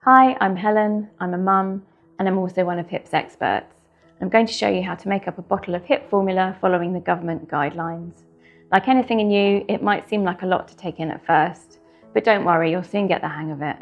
Hi, I'm Helen, I'm a mum, and I'm also one of HIP's experts. I'm going to show you how to make up a bottle of HIP formula following the government guidelines. Like anything in you, it might seem like a lot to take in at first, but don't worry, you'll soon get the hang of it.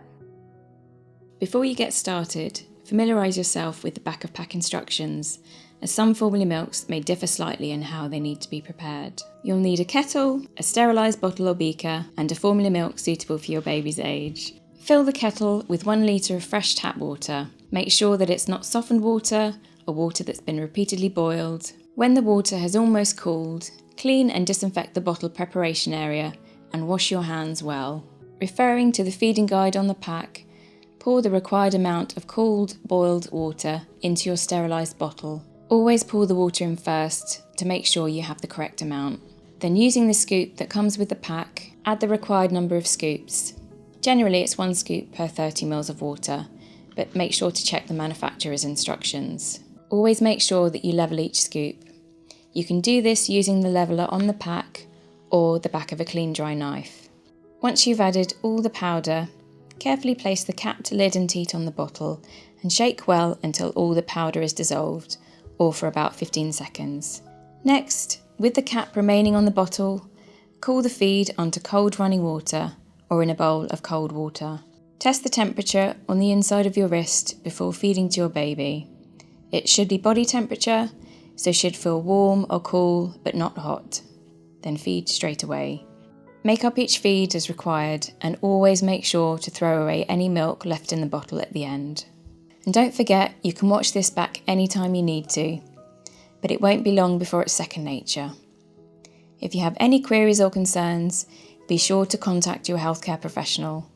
Before you get started, familiarise yourself with the back of pack instructions, as some formula milks may differ slightly in how they need to be prepared. You'll need a kettle, a sterilised bottle or beaker, and a formula milk suitable for your baby's age. Fill the kettle with 1 litre of fresh tap water. Make sure that it's not softened water or water that's been repeatedly boiled. When the water has almost cooled, clean and disinfect the bottle preparation area and wash your hands well. Referring to the feeding guide on the pack, pour the required amount of cooled, boiled water into your sterilised bottle. Always pour the water in first to make sure you have the correct amount. Then, using the scoop that comes with the pack, add the required number of scoops. Generally it's 1 scoop per 30 ml of water, but make sure to check the manufacturer's instructions. Always make sure that you level each scoop. You can do this using the leveller on the pack or the back of a clean dry knife. Once you've added all the powder, carefully place the capped lid and teat on the bottle and shake well until all the powder is dissolved, or for about 15 seconds. Next, with the cap remaining on the bottle, cool the feed onto cold running water or in a bowl of cold water. Test the temperature on the inside of your wrist before feeding to your baby. It should be body temperature, so should feel warm or cool but not hot. Then feed straight away. Make up each feed as required and always make sure to throw away any milk left in the bottle at the end. And don't forget, you can watch this back anytime you need to, but it won't be long before it's second nature. If you have any queries or concerns, be sure to contact your healthcare professional.